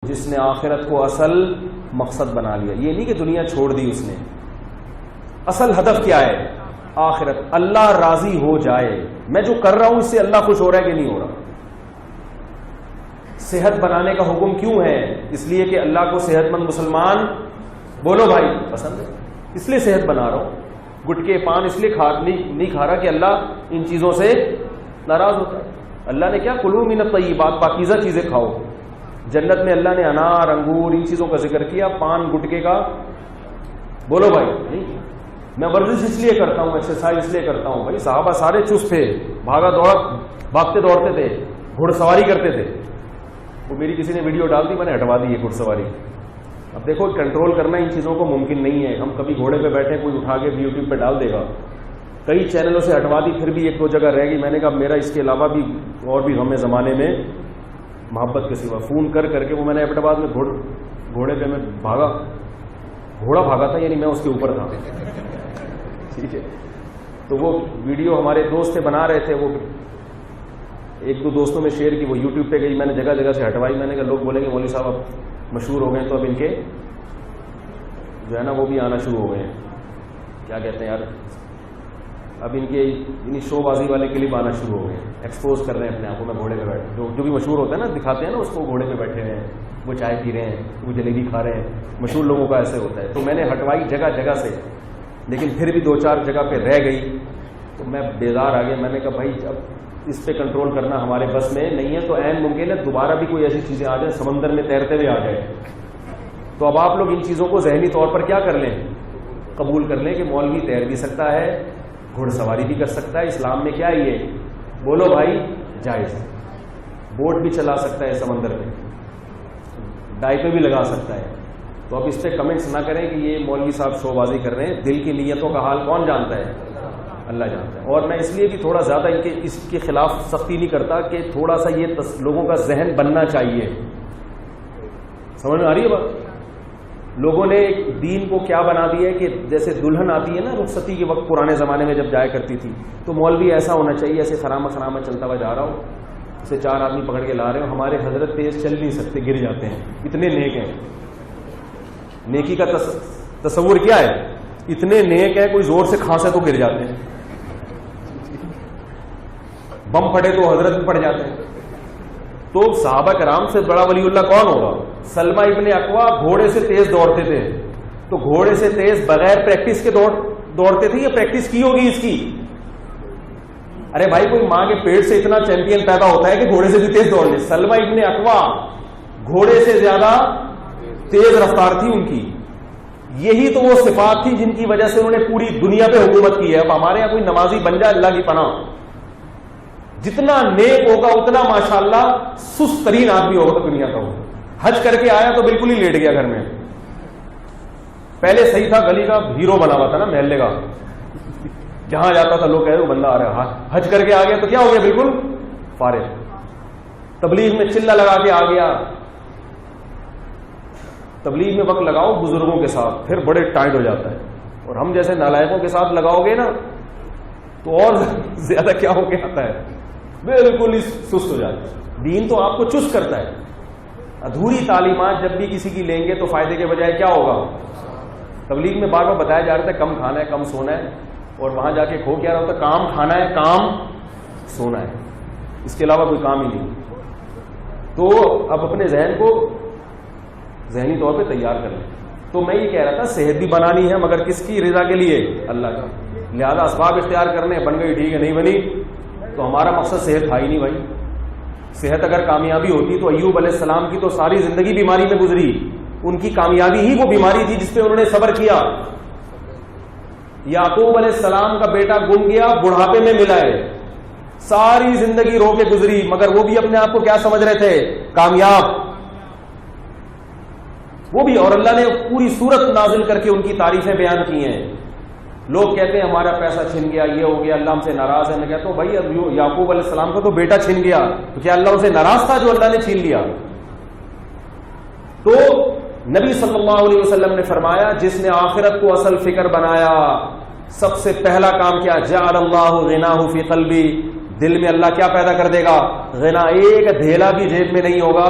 جس نے آخرت کو اصل مقصد بنا لیا. یہ نہیں کہ دنیا چھوڑ دی اس نے. اصل ہدف کیا ہے؟ آخرت. اللہ راضی ہو جائے. میں جو کر رہا ہوں اس سے اللہ خوش ہو رہا ہے کہ نہیں ہو رہا. صحت بنانے کا حکم کیوں ہے؟ اس لیے کہ اللہ کو صحت مند مسلمان بولو بھائی پسند ہے, اس لیے صحت بنا رہا ہوں. گٹکے پان اس لیے نہیں کھا رہا کہ اللہ ان چیزوں سے ناراض ہوتا ہے. اللہ نے کیا کلوا من الطیبات, پاکیزہ چیزیں کھاؤ. جنت میں اللہ نے انار انگور ان چیزوں کا ذکر کیا, پان گٹکے کا بولو بھائی نہیں. میں ورزش اس لیے کرتا ہوں, ایکسرسائز اس لیے کرتا ہوں. بھائی صحابہ سارے چست تھے, بھاگتے دوڑتے تھے, گھڑ سواری کرتے تھے. وہ میری کسی نے ویڈیو ڈال دی, میں نے ہٹوا دی ہے گھڑ سواری. اب دیکھو کنٹرول کرنا ان چیزوں کو ممکن نہیں ہے. ہم کبھی گھوڑے پہ بیٹھے, کوئی اٹھا کے یوٹیوب پہ ڈال دے گا. کئی چینلوں سے ہٹوا دی, پھر بھی ایک دو جگہ رہ گئی. میں نے کہا میرا اس کے علاوہ بھی اور بھی غم زمانے میں محبت کے سوا. فون کر کے وہ میں نے ایبٹ آباد میں گھوڑے پہ میں بھاگا, گھوڑا بھاگا تھا, یعنی میں اس کے اوپر تھا. ٹھیک ہے, تو وہ ویڈیو ہمارے دوست تھے بنا رہے تھے, وہ ایک دو دوستوں میں شیئر کی, وہ یوٹیوب پہ گئی. میں نے جگہ جگہ سے ہٹوائی. میں نے کہا لوگ بولیں گے مولوی صاحب اب مشہور ہو گئے تو اب ان کے جو ہے نا وہ بھی آنا شروع ہو گئے ہیں, کیا کہتے ہیں یار, اب ان کے شو بازی والے کلپ آنا شروع ہو گئے ہیں. ایکسپوز کر رہے ہیں اپنے آپ کو. میں گھوڑے پہ بیٹھے, جو بھی مشہور ہوتا ہے نا دکھاتے ہیں نا اس کو, گھوڑے پہ بیٹھے ہوئے ہیں, وہ چائے پی رہے ہیں, وہ جلیبی کھا رہے ہیں. مشہور لوگوں کا ایسے ہوتا ہے. تو میں نے ہٹوائی جگہ جگہ سے, لیکن پھر بھی دو چار جگہ پہ رہ گئی. تو میں بیزار آ گیا. میں نے کہا بھائی اب اس پہ کنٹرول کرنا ہمارے بس میں نہیں ہے. تو عین ممکن ہے دوبارہ بھی کوئی ایسی چیزیں آ جائیں, سمندر میں تیرتے ہوئے آ جائے. تو اب آپ لوگ ان چیزوں کو ذہنی طور پر کیا کر لیں, قبول کر لیں کہ مولوی تیر بھی سکتا ہے, گھڑ سواری بھی کر سکتا ہے. اسلام میں کیا یہ بولو بھائی جائز ہے. بوٹ بھی چلا سکتا ہے سمندر میں, ڈائپے بھی لگا سکتا ہے. تو اب اس پہ کمنٹس نہ کریں کہ یہ مولوی صاحب شو بازی کر رہے ہیں. دل کی نیتوں کا حال کون جانتا ہے؟ اللہ جانتا ہے. اور میں اس لیے بھی تھوڑا زیادہ اس کے خلاف سختی نہیں کرتا کہ تھوڑا سا یہ لوگوں کا ذہن بننا چاہیے. سمجھ میں آ رہی ہے بات؟ لوگوں نے دین کو کیا بنا دیا ہے کہ جیسے دلہن آتی ہے نا رخصتی کے وقت, پرانے زمانے میں جب جایا کرتی تھی, تو مولوی ایسا ہونا چاہیے ایسے خرامہ چلتا ہوا جا رہا ہو, اسے چار آدمی پکڑ کے لا رہے ہو. ہمارے حضرت تیز چل نہیں سکتے, گر جاتے ہیں, اتنے نیک ہیں. نیکی کا تصور کیا ہے؟ اتنے نیک ہے, کوئی زور سے کھانسے تو گر جاتے ہیں, بم پھٹے تو حضرت پڑ جاتے ہیں. تو صحابہ کرام سے بڑا ولی اللہ کون ہوگا؟ سلمہ ابن اکوا گھوڑے سے تیز دوڑتے تھے. تو گھوڑے سے تیز بغیر پریکٹس کے دوڑتے تھے یا پریکٹس کی ہوگی اس کی؟ ارے بھائی کوئی ماں کے پیٹ سے اتنا چیمپئن پیدا ہوتا ہے کہ گھوڑے سے بھی تیز دوڑ لے. سلمہ ابن اکوا گھوڑے سے زیادہ تیز رفتار تھی ان کی. یہی تو وہ صفات تھی جن کی وجہ سے انہوں نے پوری دنیا پہ حکومت کی ہے. اب ہمارے یہاں کوئی نمازی بن جائے اللہ کی پناہ, جتنا نیک ہوگا اتنا ماشاءاللہ سست ترین آدمی ہوگا دنیا کا. وہ حج کر کے آیا تو بالکل ہی لیٹ گیا گھر میں. پہلے صحیح تھا, گلی کا ہیرو بنا ہوا تھا نا, محلے کا, جہاں جاتا تھا لوگ کہے وہ بندہ آ رہا ہے. حج کر کے آ گیا تو کیا ہو گیا, بالکل فارغ. تبلیغ میں چلہ لگا کے آ گیا. تبلیغ میں وقت لگاؤ بزرگوں کے ساتھ, پھر بڑے ٹائٹ ہو جاتا ہے. اور ہم جیسے نالائقوں کے ساتھ لگاؤ گے نا تو اور زیادہ کیا ہو کے آتا ہے, بالکل ہی سست ہو جاتا ہے. دین تو آپ کو چست کرتا ہے. ادھوری تعلیمات جب بھی کسی کی لیں گے تو فائدے کے بجائے کیا ہوگا؟ تبلیغ میں بار بار بتایا جا رہا ہے کم کھانا ہے, کم سونا ہے, اور وہاں جا کے کھو کیا رہا ہوتا ہے, کام کھانا ہے, کام سونا ہے, اس کے علاوہ کوئی کام ہی نہیں. تو اب اپنے ذہن کو ذہنی طور پہ تیار کر لیں. تو میں یہ کہہ رہا تھا صحت بھی بنانی ہے, مگر کس کی رضا کے لیے؟ اللہ کا. لہذا اسباب اختیار کرنے, بن گئی ٹھیک ہے, نہیں بنی تو ہمارا مقصد صحت تھا ہی نہیں بھائی. صحت اگر کامیابی ہوتی تو ایوب علیہ السلام کی تو ساری زندگی بیماری میں گزری. ان کی کامیابی ہی وہ بیماری تھی جس پہ انہوں نے صبر کیا. یعقوب علیہ السلام کا بیٹا گم گیا, بڑھاپے میں ملا ہے, ساری زندگی رو کے گزری, مگر وہ بھی اپنے آپ کو کیا سمجھ رہے تھے؟ کامیاب. وہ بھی, اور اللہ نے پوری سورت نازل کر کے ان کی تعریفیں بیان کی ہیں. لوگ کہتے ہیں ہمارا پیسہ چھن گیا, یہ ہو گیا, اللہ ہم سے ناراض ہے. میں کہتا ہوں بھائی اب یعقوب علیہ السلام کا تو بیٹا چھن گیا, تو کیا اللہ ان سے ناراض تھا جو اللہ نے چھین لیا؟ تو نبی صلی اللہ علیہ وسلم نے فرمایا جس نے آخرت کو اصل فکر بنایا, سب سے پہلا کام کیا؟ جعل اللہ غناہ فی قلبی, دل میں اللہ کیا پیدا کر دے گا؟ غنا. ایک دھیلا بھی جیب میں نہیں ہوگا,